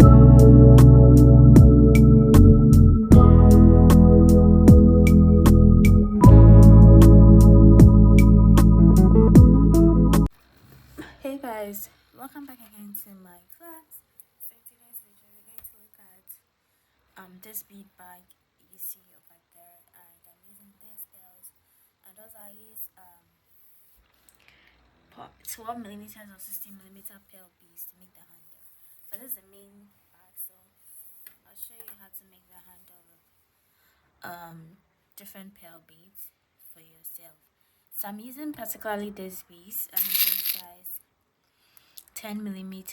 Hey guys, welcome back again to my class. So in today's video we're going to look at this bead bag you see over there, and I'm using these pearls, and those I use 12 millimeters or 16mm pearl beads to make the handle. But this is the main bag, so I'll show you how to make the handle with different pearl beads for yourself. So I'm using particularly these beads. I'm using size 10mm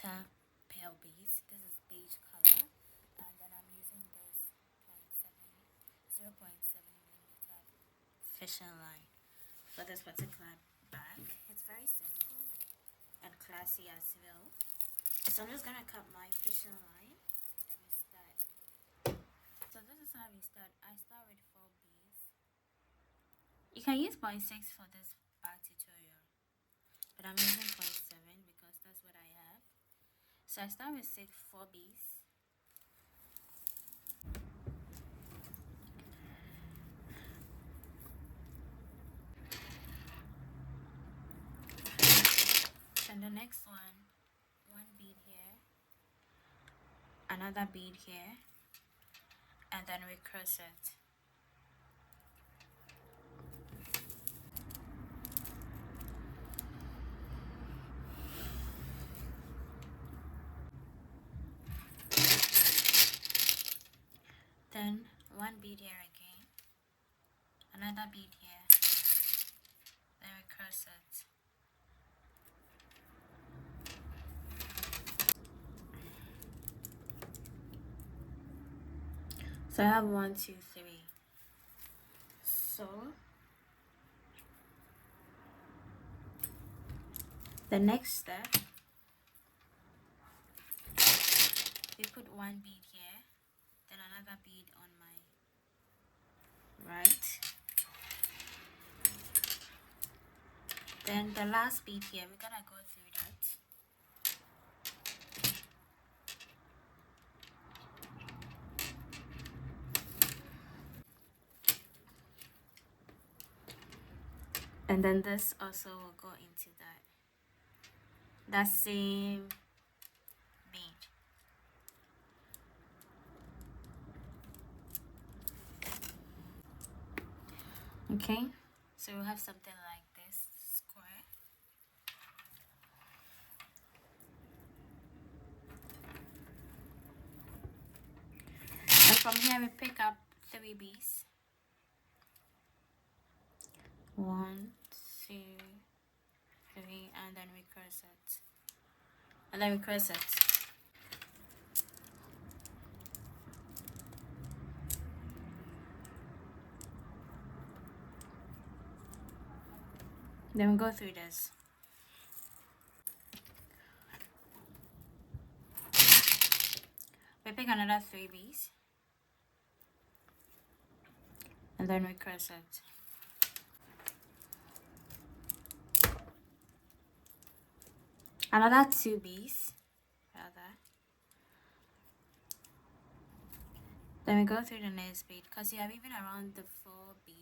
pearl beads. This is beige color, and then I'm using this 0.7mm fishing line for this particular bag. It's very simple and classy as well. So I'm just gonna cut my fishing line. Let me start. So this is how we start. I start with 4 beads. You can use 0.6 for this bag tutorial, but I'm using 0.7 because that's what I have. So I start with 4 beads. And the next one bead here, another bead here, and then we cross it. Then one bead here again, another bead here, then we cross it. So I have 1, 2, 3. So the next step, we put one bead here, then another bead on my right. Then the last bead here, we're gonna go through that. And then this also will go into that same bead. Okay, so we'll have something like this square. And from here we pick up 3 beads. 1, 2, 3, and then we cross it. And then we cross it. Then we go through this. We pick another 3 beads. And then we cross it. Another 2 beads. Then we go through the next bead because you have even around the 4 bead.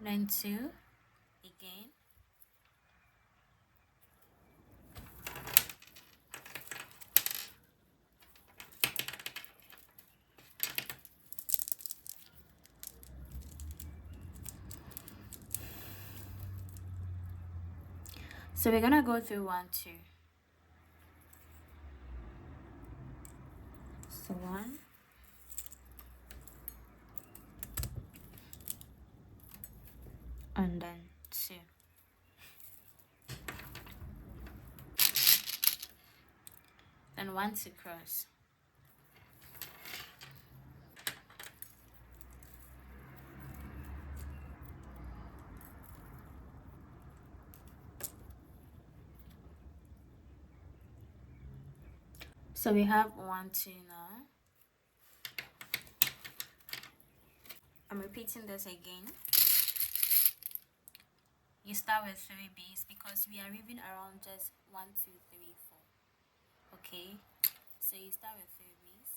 Then 2 again. So we're gonna go through 1, 2. So 1, and then 2. Then 1 to cross. So we have 1, 2 now. I'm repeating this again. you start with 3 beads because we are weaving around just 1, 2, 3, 4. Okay, so you start with 3 beads.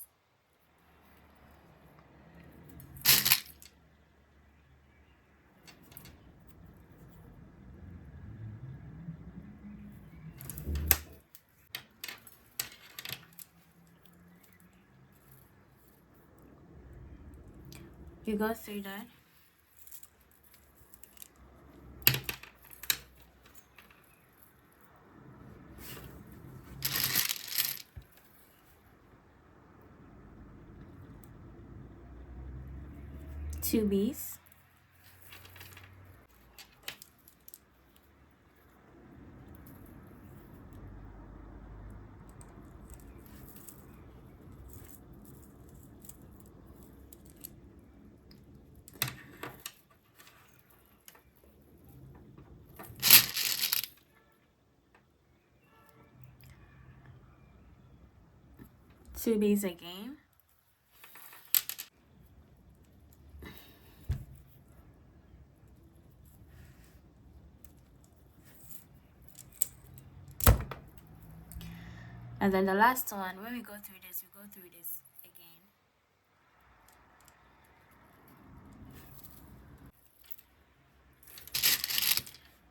You go through that. Two beads. Two beads again. And then the last one, when we go through this, we go through this again.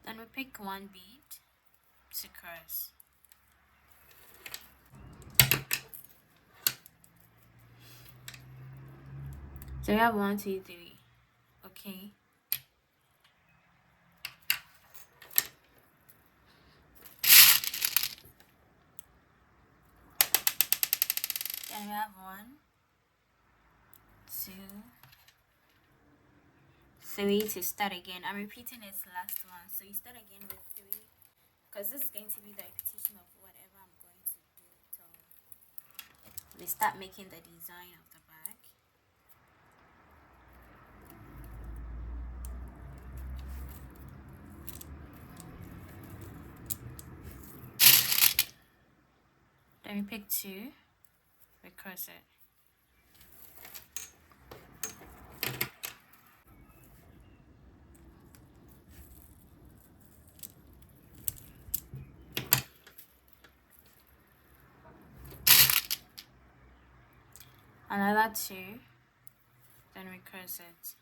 Then we pick one bead to cross. So we have 1, 2, 3. Okay. Then we have 1, 2, 3 to start again. I'm repeating this last one. So you start again with 3 because this is going to be the repetition of whatever I'm going to do till we start making the design of the bag. Then we pick 2, we cross it. Another 2, then we cross it.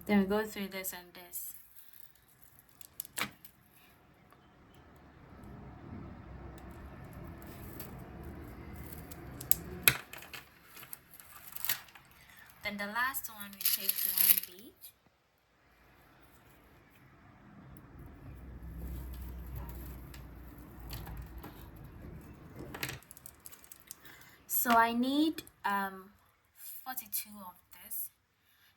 Then we go through this and this. Then the last one, we take 1 bead. So I need 42 of this.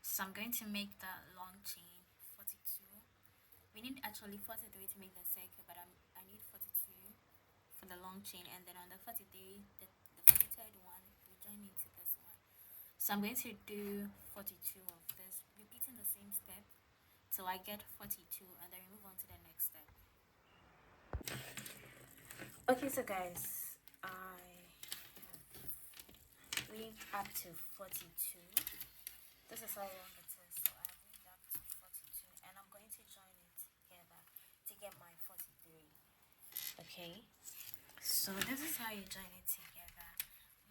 So I'm going to make the long chain 42. We need actually 43 to make the circle, but I need 42 for the long chain. And then on the 43, the 43rd one, we join into this one. So I'm going to do 42 of this, repeating the same step till I get 42, and then we move on to the next step. Okay, so guys, I have weaved up to 42. This is how long it is, so I have weaved up to 42, and I'm going to join it together to get my 43. Okay, so this is how you join it together.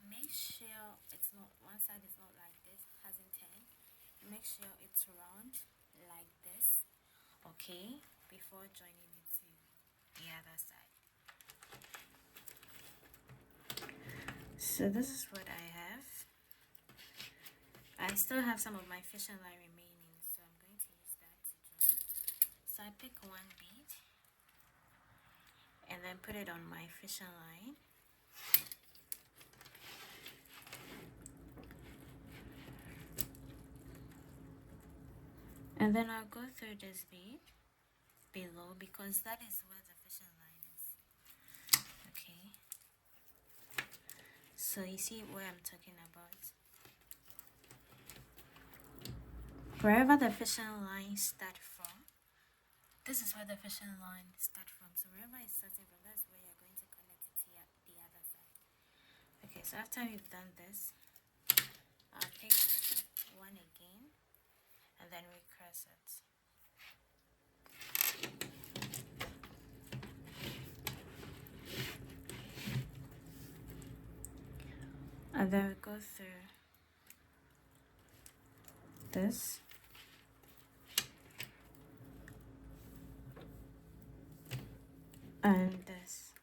Make sure it's not, one side is not like this, hasn't turned. Make sure it's round like this, okay, before joining it to the other side. So this is what I have. I still have some of my fishing line remaining, so I'm going to use that to join. So I pick 1 bead and then put it on my fishing line. And then I'll go through this bead below because that is where the fishing line is. Okay. So you see where I'm talking about. Wherever the fishing line start from, this is where the fishing line start from. So wherever it's starting from, that's where you're going to connect Okay, so after we've done this, I'll take one again and then recross it. And then we go through this. And this.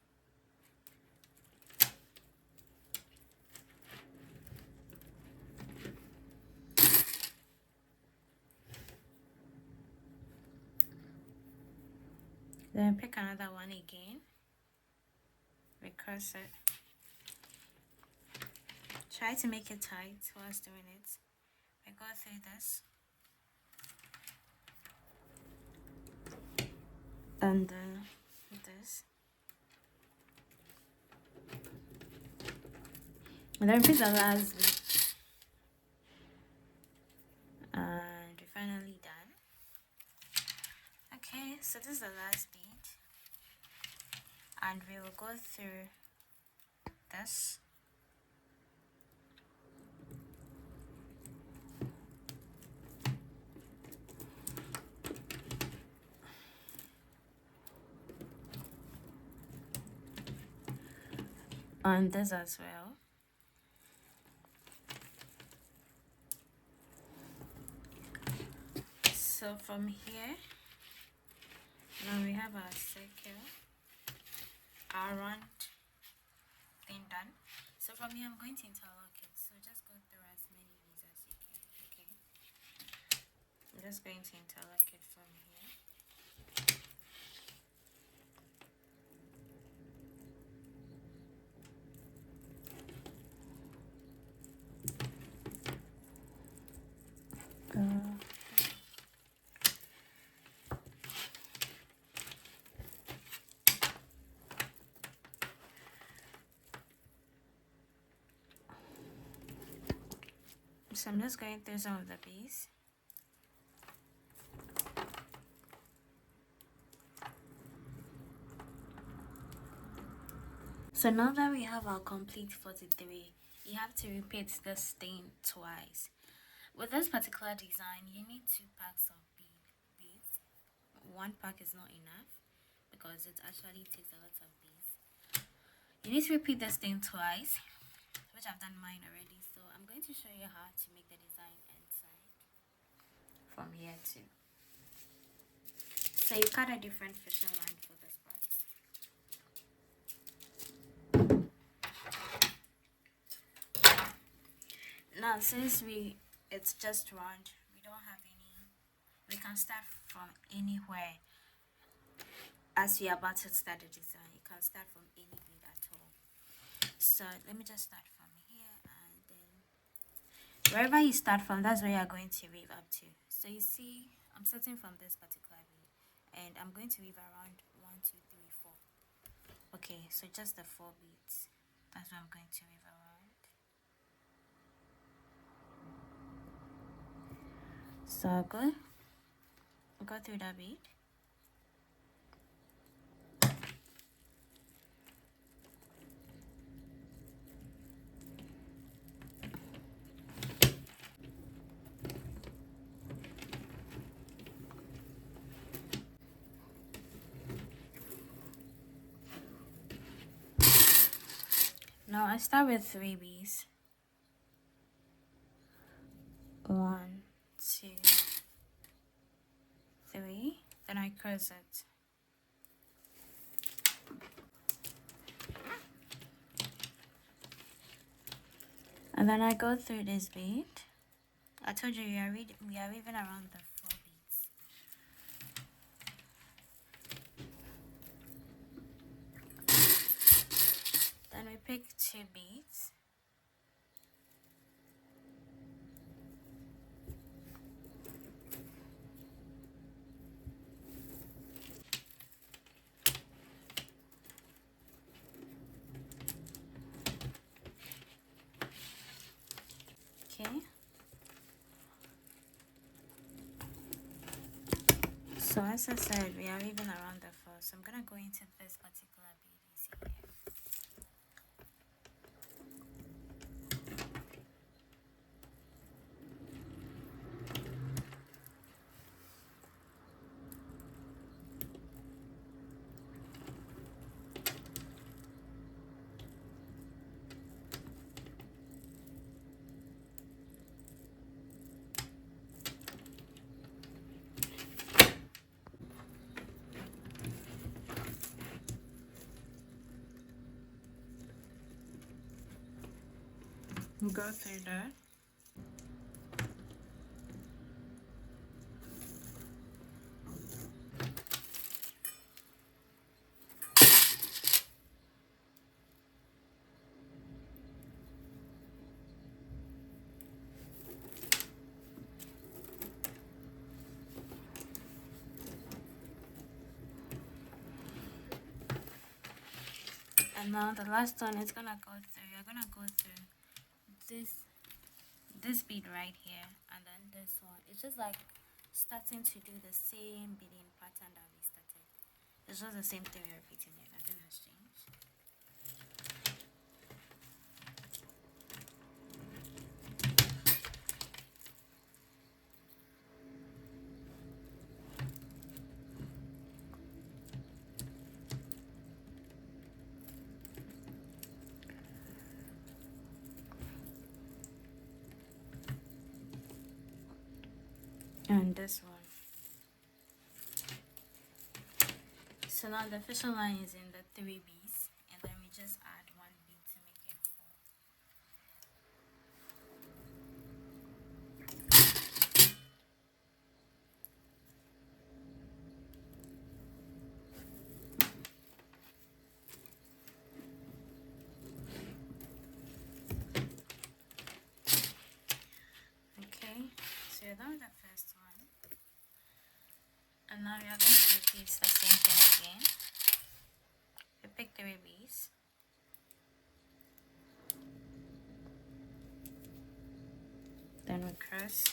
Then pick another one again. Recross it. Try to make it tight whilst doing it. I go through this. And this. And then repeat the last bit. And we're finally done. Okay, so this is the last bead. And we will go through this. And this as well. So from here, now we have our circle, our round thing done. So from here, I'm going to interlock it. So just go through as many beads as you can. Okay. I'm just going to interlock it from here. So I'm just going through some of the beads. So now that we have our complete 43, you have to repeat this thing twice. With this particular design, you need 2 packs of beads. 1 pack is not enough because it actually takes a lot of beads. You need to repeat this thing twice, which I've done mine already. So I'm going to show you how to make the design inside from here too. So you cut a different fishing line for this part. Now since it's just round, we don't have any, we can start from anywhere. As we are about to start the design, you can start from any bead at all. So let me just start from here, and then wherever you start from, that's where you're going to weave up to. So you see, I'm starting from this particular bead, and I'm going to weave around 1, 2, 3, 4. Okay, so just the 4 beads. That's what I'm going to weave around. So I'll go through that bead. Now I start with 3 beads. 1, 2, 3. Then I cross it. And then I go through this bead. I told you we are weaving around the 4 beads. Then we pick 2 beads. Okay. So as I said, we are weaving around the 4. So I'm gonna go into this particular bead you see here. Go through that. And now the last one is gonna go through. You're gonna go through this bead right here, and then this one. It's just like starting to do the same beading pattern that we started. It's just the same thing we're repeating it. Nothing has changed. And this one. So now the fishing line is in the 3 beads, and then we just add 1 bead to make it 4. Okay, so you're done with the first one. And now we are going to repeat the same thing again. We pick 3 beads. Then we cross.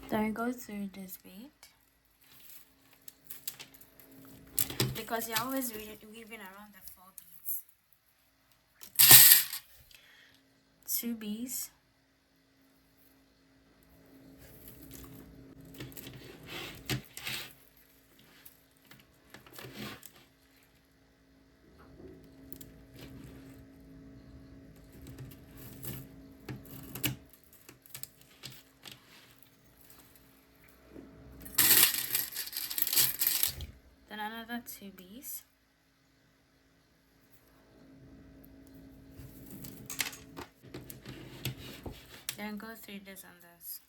Then we go through this bead. Because you're always weaving around the 4 beads. 2 beads. Then another 2 beads. Then go through this and this.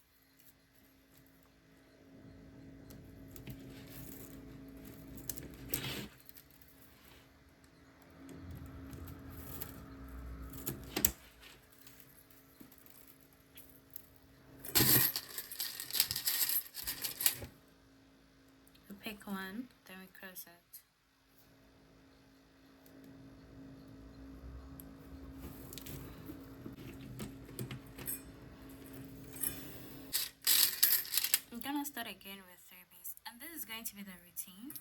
We pick one, then we cross it. I'm gonna start again with 3 beads, and this is going to be the routine.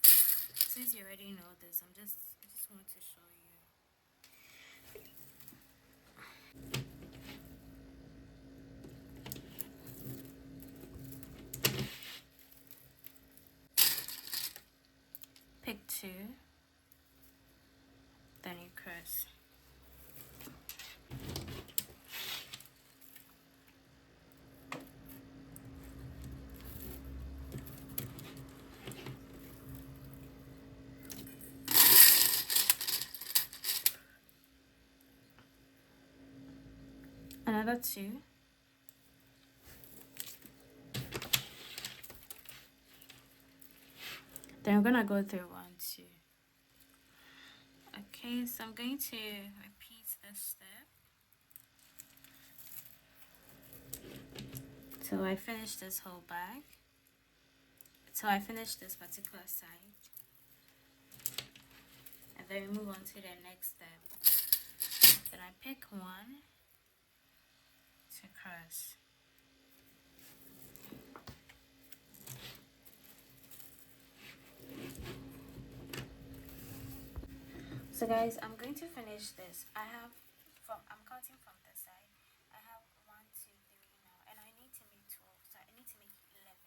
Since you already know this, I just want to show you. Pick 2, then you cross. Another 2. Then I'm gonna go through 1, 2. Okay, so I'm going to repeat this step till I finish this whole bag. So I finish this particular side, and then we move on to the next step. Then I pick 1 to cross. So guys, I'm going to finish this. I'm counting from this side. I have 1, 2, 3 now, and I need to make 12. So I need to make 11.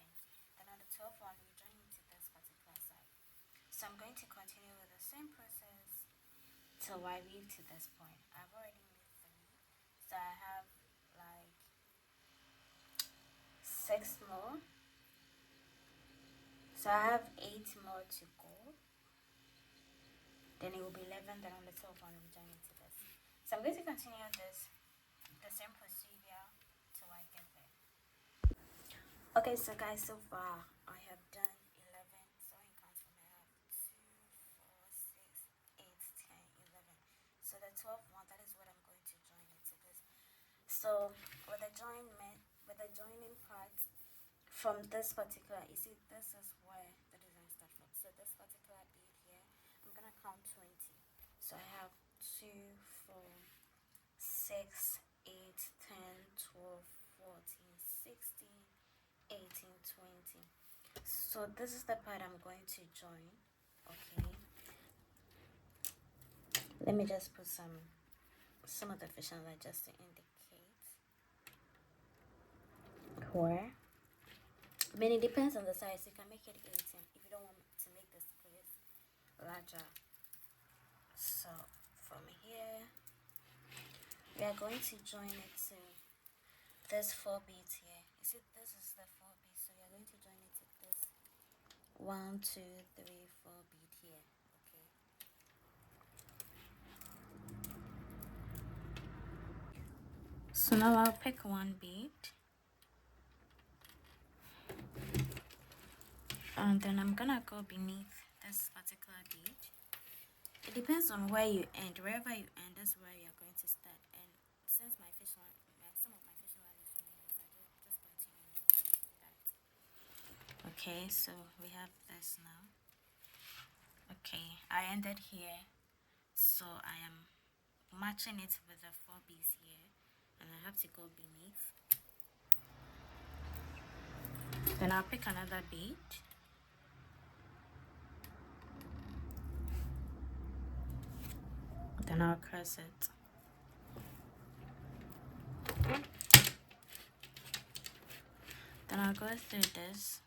Then on the 12th one, we join into this particular side. So I'm going to continue with the same process till I weave to this point. I've already made 3, so I have like 6 more. So I have 8 more to go. Then it will be 11. Then on the 12th one, I'm joining to this. So I'm going to continue the same procedure till I get there. Okay, so guys, so far I have done 11. So in counts from I have 2, 4, 6, 8, 10, 11. So the 12th one, that is what I'm going to join into this. So with the joining part from this particular, you see, this is where the design starts from. So this particular bead here, I'm gonna count 20. So I have 2, 4, 6, 8, 10, 12, 14, 16, 18, 20. So this is the part I'm going to join. Okay, let me just put some of the fishing line just to indicate where. I mean, it depends on the size. You can make it 18 if you don't want to make this place larger. So from here, we are going to join it to this 4 beads here. You see, this is the 4 beads, so we are going to join it to this 1, 2, 3, 4 bead here. Okay. So now I'll pick one bead, and then I'm gonna go beneath this particular bead. It depends on where you end. Wherever you end, that's where you're going to start. And since some of my fishing line is remaining, so I just continue that. Okay, so we have this now. Okay, I ended here, so I am matching it with the 4 beads here, and I have to go beneath. Then I'll pick another bead. Then I'll cross it. Then I'll go through this.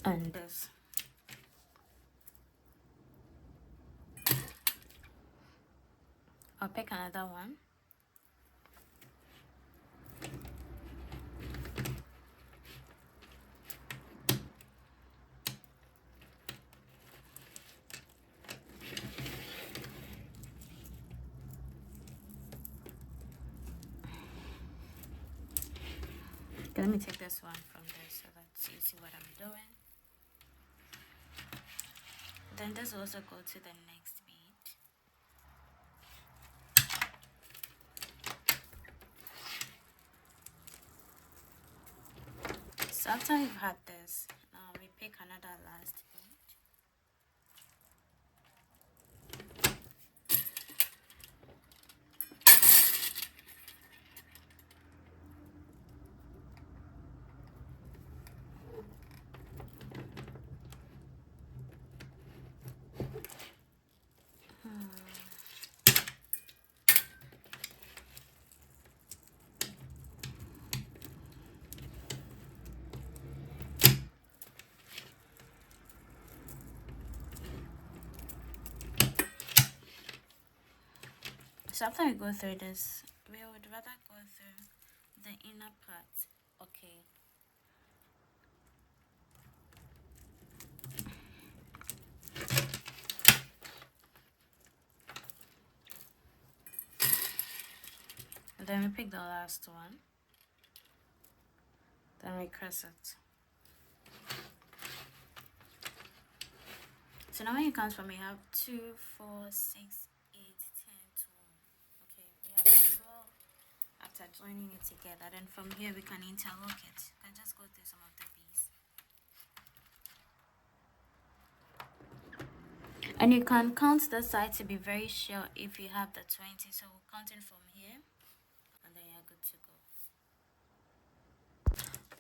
And this. I'll pick another one. Okay, let me take this one from there so that you see what I'm doing. Then this will also go to the next bead. So after you've had this, now we pick another last bead. So after we go through this, we would rather go through the inner part. Okay. And then we pick the last one. Then we cross it. So now when you count from, we have 2, 4, 6, 8, 10, 12. Okay, we have 12 after joining it together. Then from here we can interlock it. You can just go through some of the beads. And you can count the side to be very sure if you have the 20. So we're counting from here, and then you're good to go.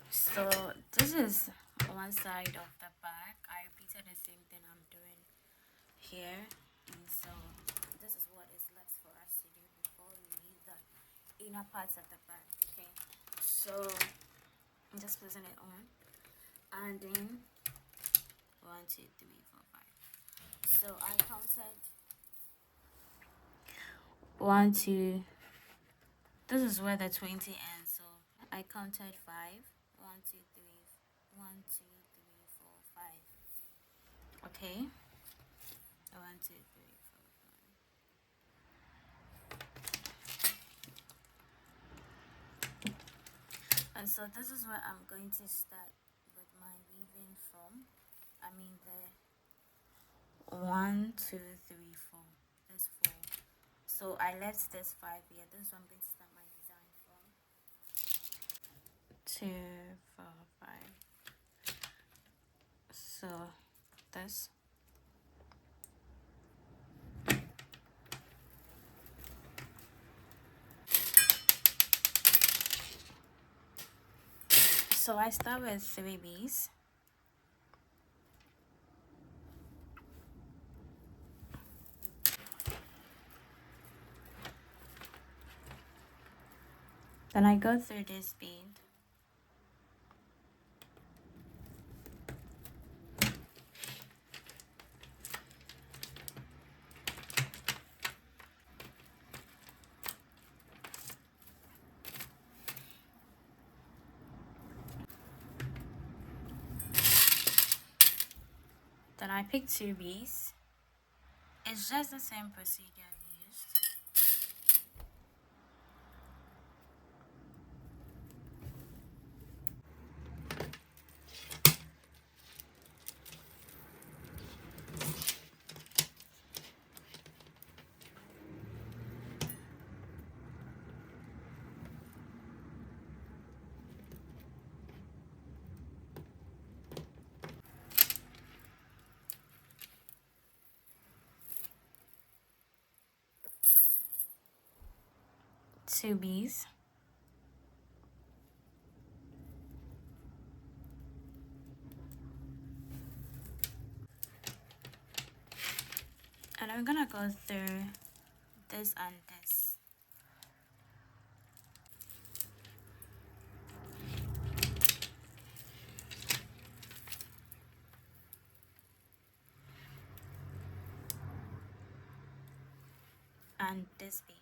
So this is one side of the back. I repeated the same thing I'm doing here, and So this is what is left for us to do before we leave the inner parts of the bag. Okay, so I'm just placing it on, and then 1, 2, 3, 4, 5. So I counted 1, 2. This is where the 20 ends. So I counted 5. 1, 2, 3. 1, 2, 3, 4, 5. Okay. 1, 2, 3, 4, 5. And so this is where I'm going to start with my weaving from. I mean the 1, 2, 3, 4. This 4. So I left this 5 here. This is where I'm going to start my design from. 2, 4, 5. So this. So I start with 3 beads. Then I go through this bead. Then I pick 2 beads. It's just the same procedure we used. Two beads. And I'm gonna go through this and this. And this bead.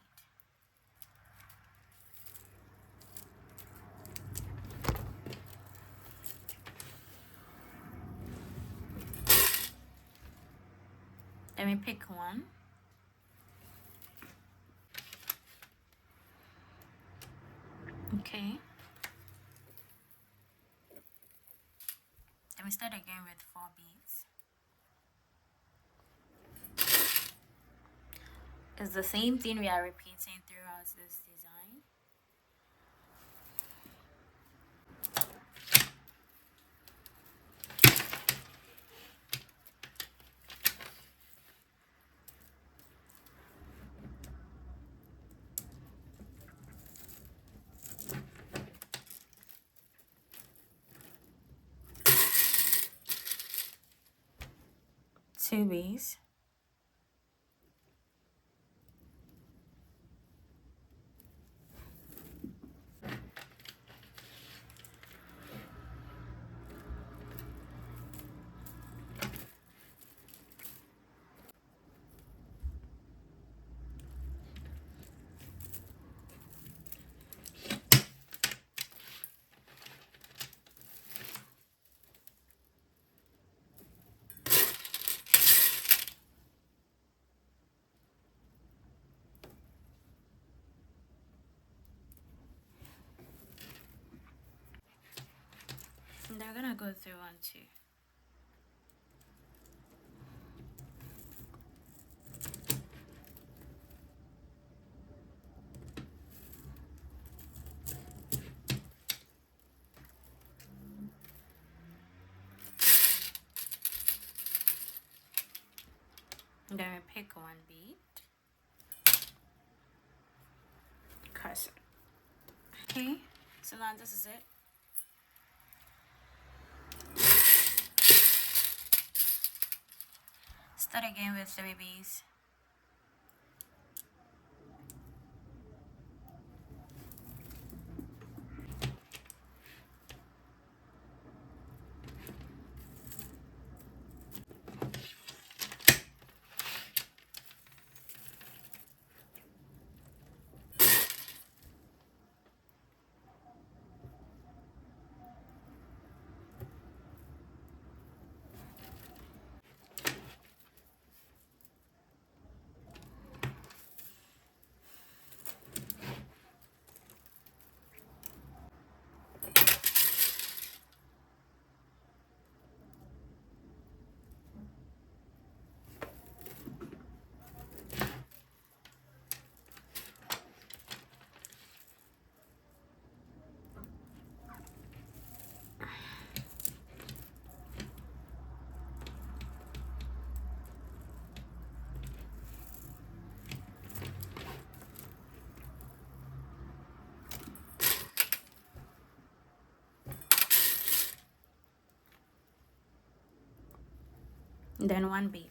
Let me pick one. Okay. Then we start again with 4 beads. It's the same thing we are repeating throughout this design. Two beads. And they're gonna go through 1, 2. And then we pick 1 bead. Cross it. Okay, so now this is it. Start again with 3 beads. and then one bead.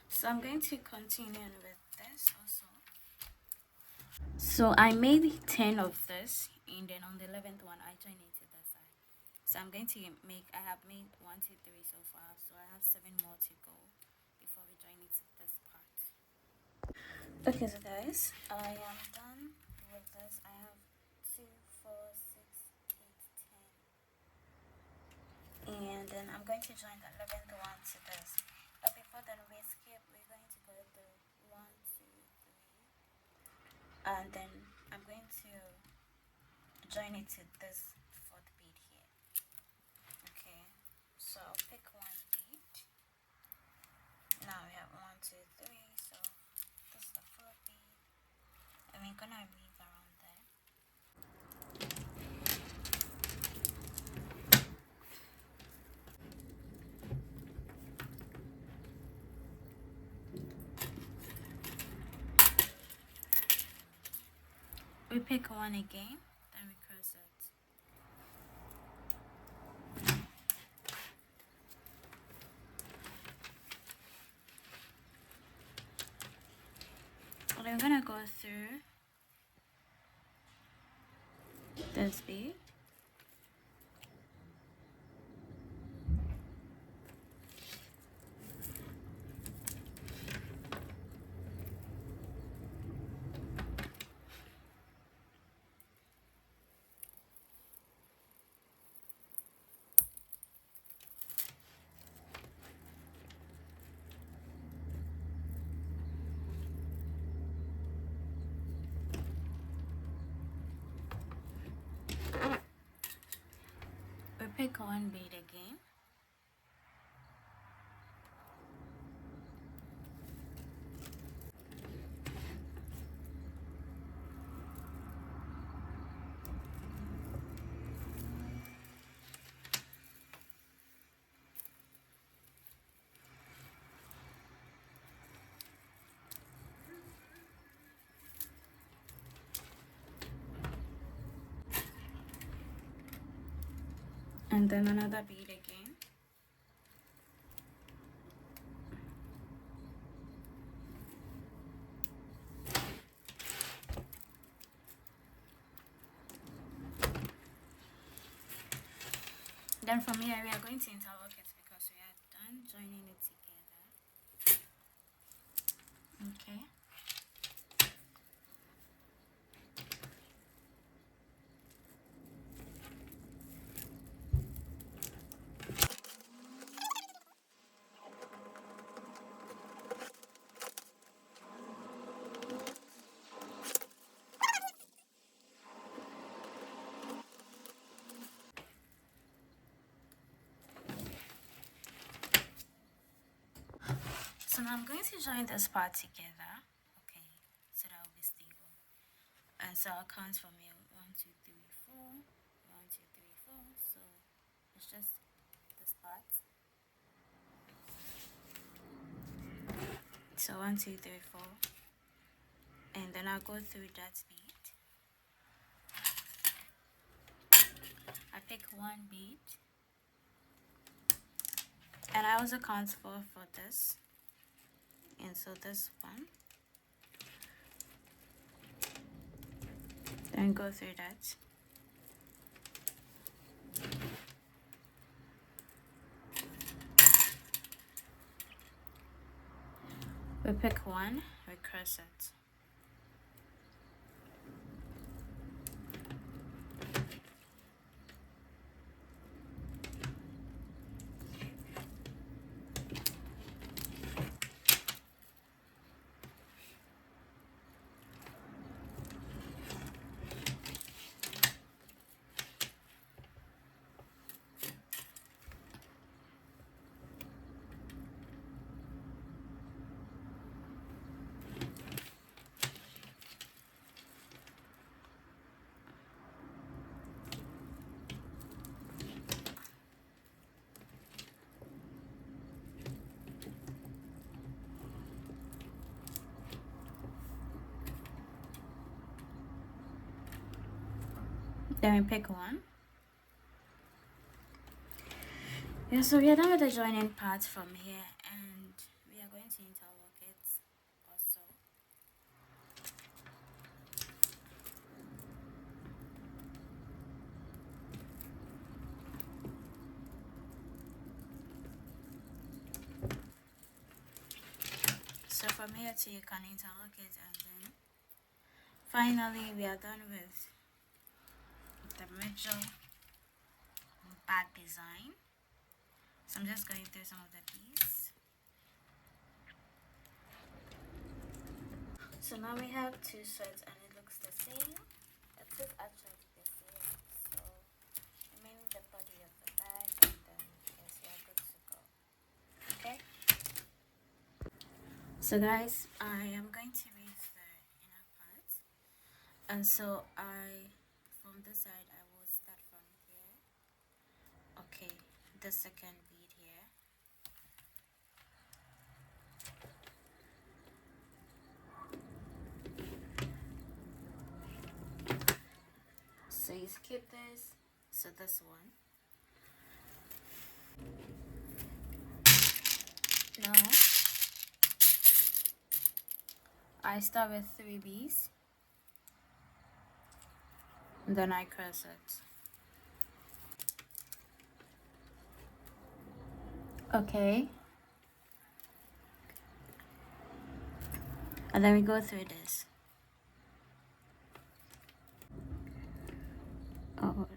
So I'm going to continue with this also. So I made 10 of this, and then on the 11th one I joined it to the side. So I'm going to make, I have made 1 2 3 so far, so I have 7 more to go before we join it to this part. Okay, so guys, I am done with this. I have 2 4 6 8 10, and then I'm going to join the 11th one to this. But before then we skip, we're going to go through 1 2 3, and then I'm going to join it to this 4th bead here. Okay, so I'll pick one bead. Now we have 1 2 3, so this is the 4th bead, and we're gonna weave around there. We pick one again, then we cross it. Well, I'm gonna go through this bead. We pick one bead again. And then another bead again. Then from here we are going to interlock it because we are done joining it together. Okay. So now I'm going to join this part together. Okay, so that will be stable. And so I'll count from here. 1 2 3 4. 1 2 3 4. So it's just this part. So 1 2 3 4. And then I'll go through that bead. I pick one bead. And I also count for this. And so this one. Then go through that. We pick one, we cross it. Then we pick one. Yeah, so we are done with the joining part from here, and we are going to interlock it also. So from here to you can interlock it, and then finally we are done with the major back design. So I'm just going through some of the pieces. So now we have two sets and it looks the same. It is actually the same. So remaining the body of the bag, and then yes, we are good to go. Okay. So guys, I am going to read the inner part, and so from this side I will start from here. Okay, the second bead here. So you skip this. So this one. Now I start with 3 beads, and then I cross it. Okay. And then we go through this. Oh.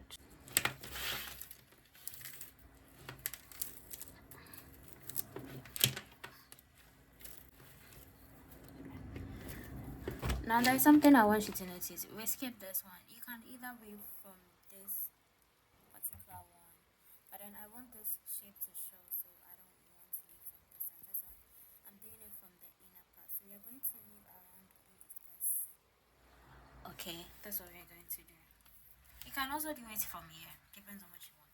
Now there's something I want you to notice. We skip this one. You can either weave from this particular one, but then I want this shape to show, so I don't want to weave from this side. That's why I'm doing it from the inner part. So we are going to weave around all of this. Okay, that's what we are going to do. You can also do it from here. Depends on what you want.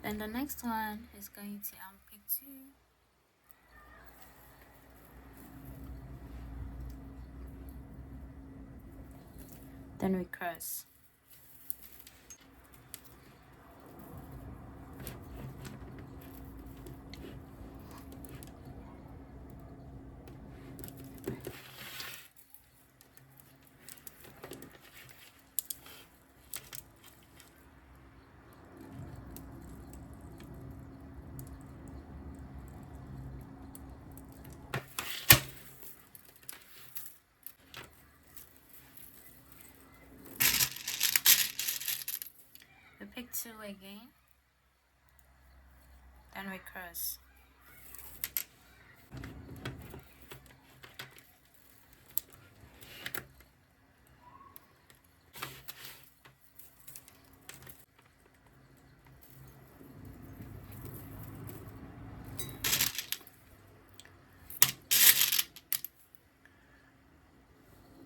Then the next one is going to pick 2. Then we cross. We pick 2 again. Then we cross.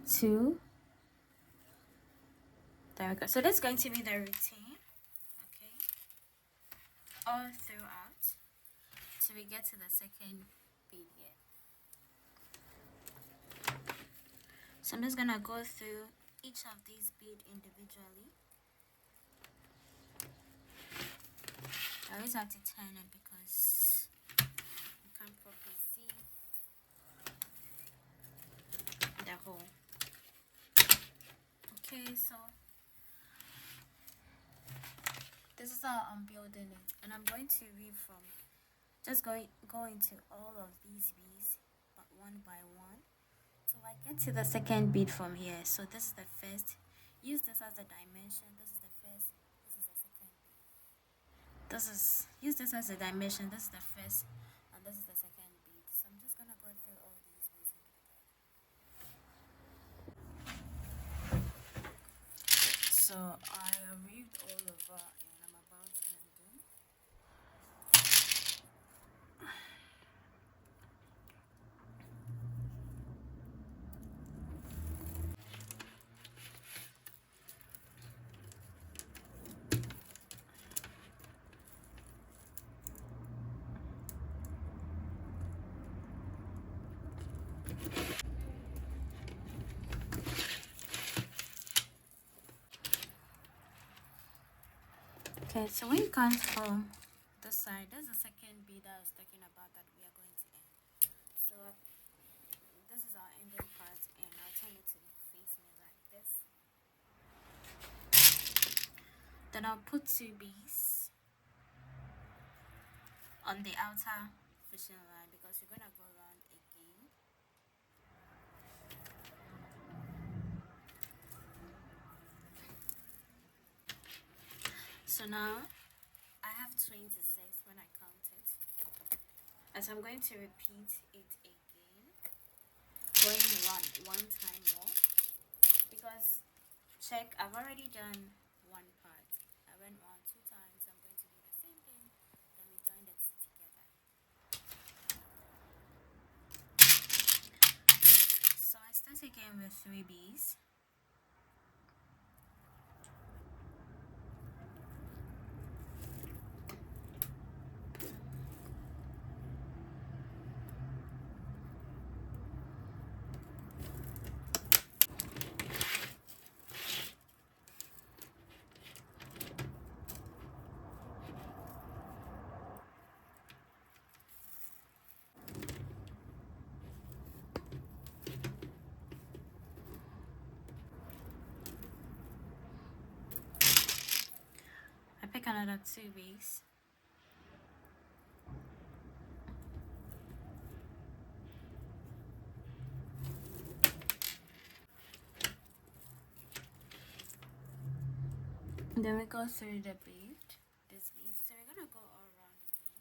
Two. There we go. So that's going to be the routine, okay, all throughout till we get to the second bead here. So I'm just gonna go through each of these beads individually. I always have to turn it because you can't properly see the hole. Okay, so this is how I'm building it, and I'm going to weave from just go into all of these beads, but one by one. So I get to the second bead from here. So this is the first. Use this as a dimension. This is the first. This is the second bead. Use this as a dimension. This is the first, and this is the second bead. So I'm just gonna go through all these beads individually. So I have weaved all over, and I'm about to end them. Okay, so when it comes from this side, there's the second bead I was talking about that we are going to end. So this is our ending part, and I'll turn it to face me like this. Then I'll put 2 beads on the outer fishing line because we're gonna go around again. So now I have 26 when I count it, as I'm going to repeat it again, going around 1 time more, because check, I've already done 1 part. I went around 2 times. I'm going to do the same thing, then we join it together. So I start again with 3 beads. I pick another 2 beads. And then we go through the bead, this bead. So we're gonna go all around again.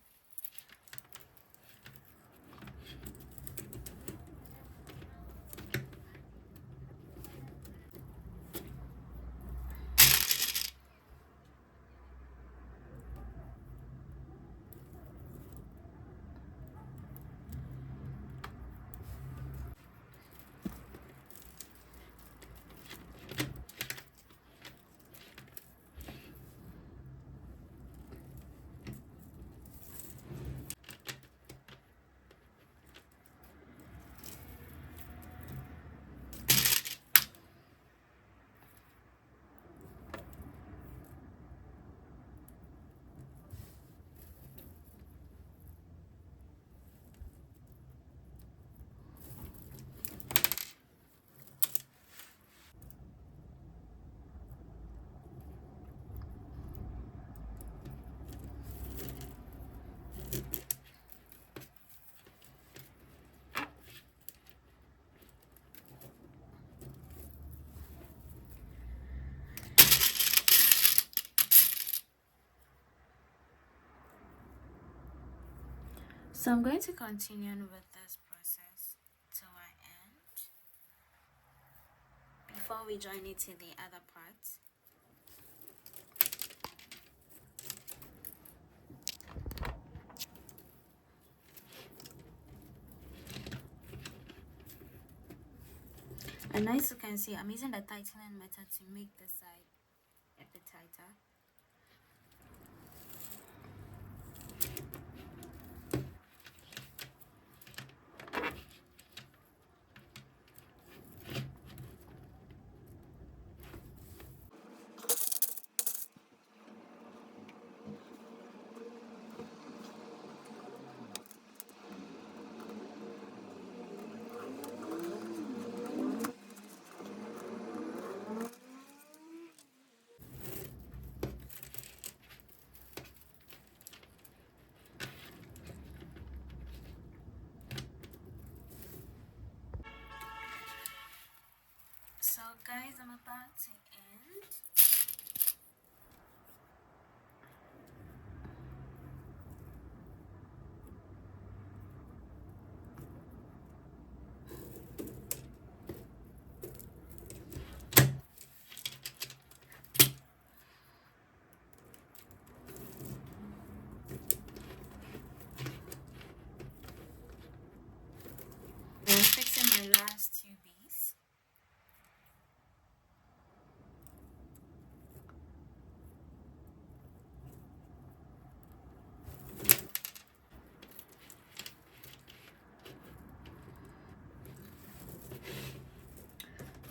So I'm going to continue with this process till I end before we join it to the other part. And as you can see, I'm using the tightening method to make the side a bit tighter. So guys, I'm about to end. I'm fixing my last 2 beads.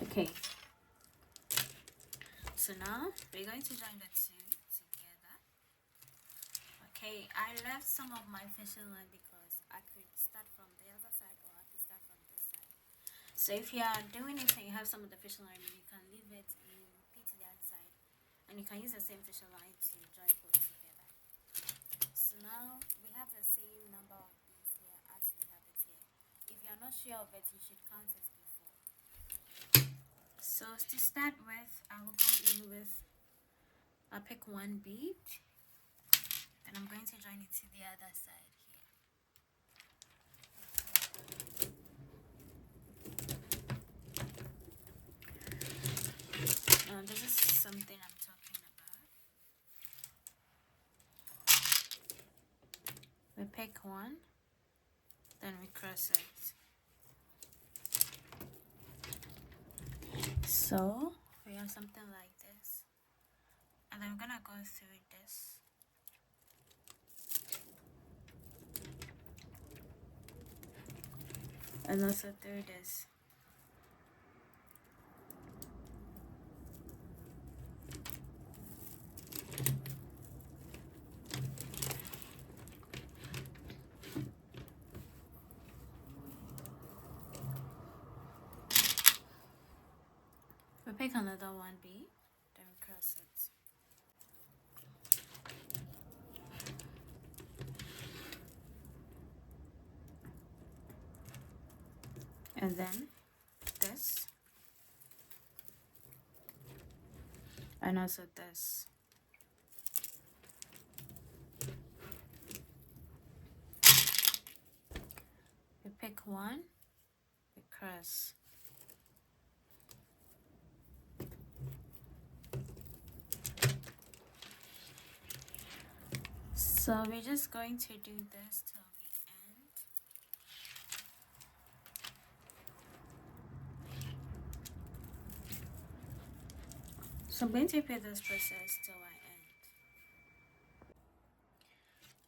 Okay. So now we're going to join the 2 together. Okay, I left some of my fishing line because I could start from the other side or I could start from this side. So if you are doing it and you have some of the fishing line, you can leave it and repeat the other side, and you can use the same fishing line to join both together. So now we have the same number of beads here as we have it here. If you are not sure of it, you should count it before. So to start with, I will go in with, I'll pick one bead and I'm going to join it to the other side here. This is something I'm talking about. We pick one, then we cross it. So we have something like this, and I'm gonna go through this. And also through this. We pick another one bead, then we cross it. And then this, and also this. We pick one, we cross. So we're just going to do this till we end. So I'm going to repeat this process till I end.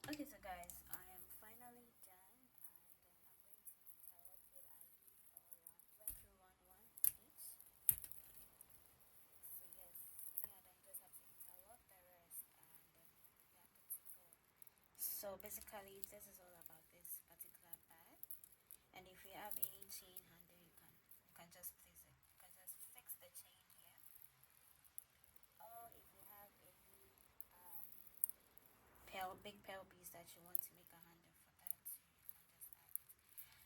Okay, so guys, I am finally done, and I'm going to interrupt it. Went through one each. So yes, when you're done, you just have to interlock the rest, and we are good to go. So basically, this is all about this particular bag. And if you have any chain handle, you can just place it. You can just fix the chain here. Or if you have any big pearl beads that you want to make a handle for that, you can just add it.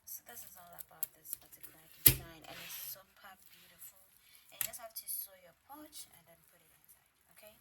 So this is all about this particular design, and it's super beautiful. And you just have to sew your pouch and then put it inside. Okay.